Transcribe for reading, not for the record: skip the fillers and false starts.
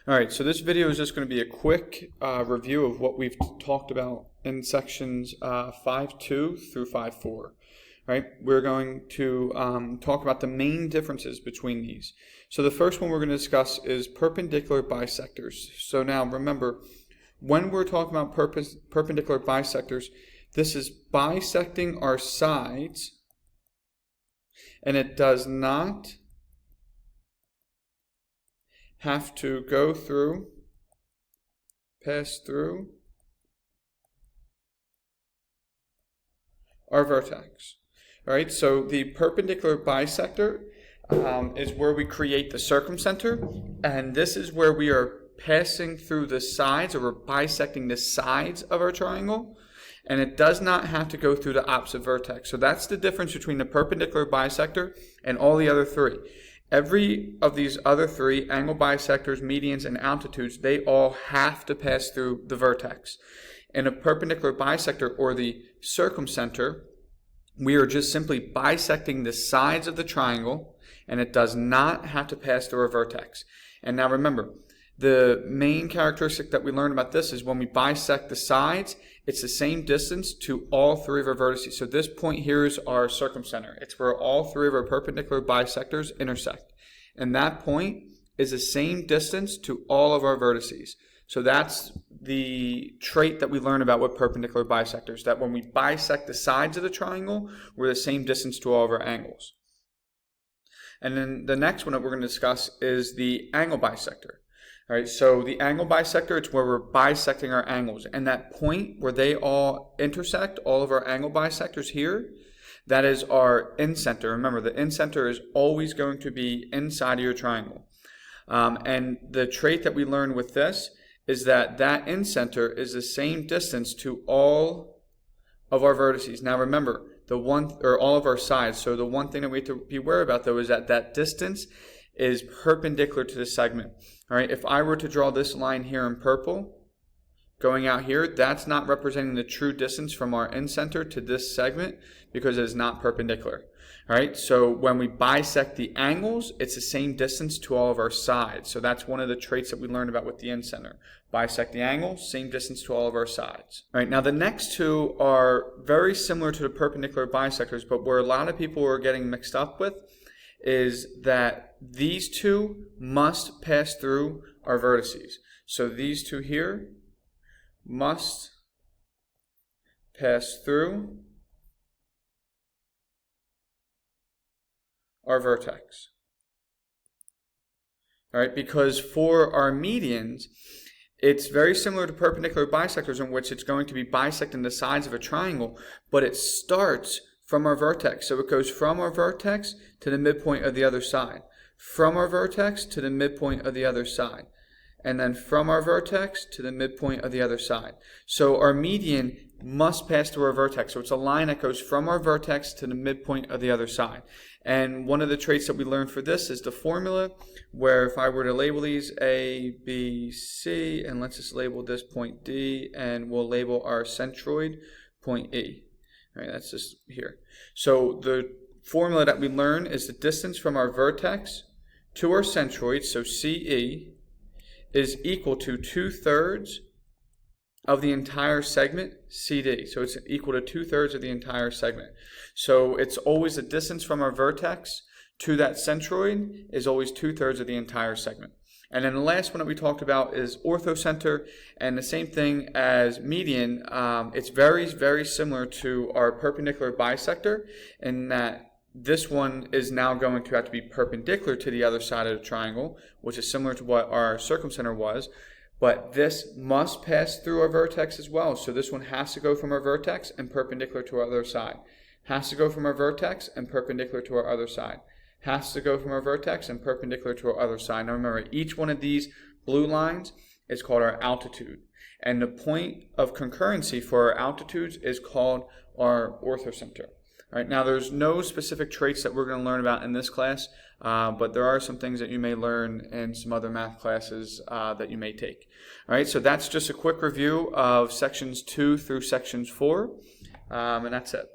Alright, so this video is just going to be a quick review of what we've talked about in sections 5.2 through 5.4. Right, we're going to talk about the main differences between these. So the first one we're going to discuss is perpendicular bisectors. So now remember, when we're talking about perpendicular bisectors, this is bisecting our sides, and it does not have to go through, pass through our vertex. All right, so the perpendicular bisector is where we create the circumcenter, and this is where we are passing through the sides, or we're bisecting the sides of our triangle, and it does not have to go through the opposite vertex. So that's the difference between the perpendicular bisector and all the other three. Every of these other three, angle bisectors, medians, and altitudes, they all have to pass through the vertex. In a perpendicular bisector, or the circumcenter, we are just simply bisecting the sides of the triangle, and it does not have to pass through a vertex. And now remember, the main characteristic that we learned about this is when we bisect the sides, it's the same distance to all three of our vertices. So this point here is our circumcenter. It's where all three of our perpendicular bisectors intersect. And that point is the same distance to all of our vertices. So that's the trait that we learn about with perpendicular bisectors, that when we bisect the sides of the triangle, we're the same distance to all of our angles. And then the next one that we're going to discuss is the angle bisector. All right, so the angle bisector, it's where we're bisecting our angles. And that point where they all intersect, all of our angle bisectors here, that is our incenter. Remember, the incenter is always going to be inside of your triangle. And the trait that we learn with this is that that incenter is the same distance to all of our vertices. Now remember, all of our sides. So the one thing that we have to be aware about, though, is that that distance is perpendicular to the segment. All right, if I were to draw this line here in purple, going out here, that's not representing the true distance from our incenter to this segment because it is not perpendicular. All right, so when we bisect the angles, it's the same distance to all of our sides. So that's one of the traits that we learned about with the incenter. Bisect the angle, same distance to all of our sides. All right, now the next two are very similar to the perpendicular bisectors, but where a lot of people are getting mixed up with is that these two must pass through our vertices. So these two here must pass through our vertex. All right, because for our medians, it's very similar to perpendicular bisectors, in which it's going to be bisecting the sides of a triangle, but it starts from our vertex. So it goes from our vertex to the midpoint of the other side, from our vertex to the midpoint of the other side, and then from our vertex to the midpoint of the other side. So our median must pass through our vertex. So it's a line that goes from our vertex to the midpoint of the other side. And one of the traits that we learned for this is the formula, where if I were to label these A, B, C, and let's just label this point D, and we'll label our centroid point E. All right, that's just here. So the formula that we learn is the distance from our vertex to our centroid, so CE, is equal to 2/3 of the entire segment, CD. So it's equal to 2/3 of the entire segment. So it's always the distance from our vertex to that centroid is always 2/3 of the entire segment. And then the last one that we talked about is orthocenter, and the same thing as median. It's very, very similar to our perpendicular bisector in that this one is now going to have to be perpendicular to the other side of the triangle, which is similar to what our circumcenter was. But this must pass through our vertex as well. So this one has to go from our vertex and perpendicular to our other side. Has to go from our vertex and perpendicular to our other side. Has to go from our vertex and perpendicular to our other side. Now remember, each one of these blue lines is called our altitude. And the point of concurrency for our altitudes is called our orthocenter. All right, now there's no specific traits that we're going to learn about in this class, but there are some things that you may learn in some other math classes that you may take. All right, so that's just a quick review of sections 2 through sections 4, and that's it.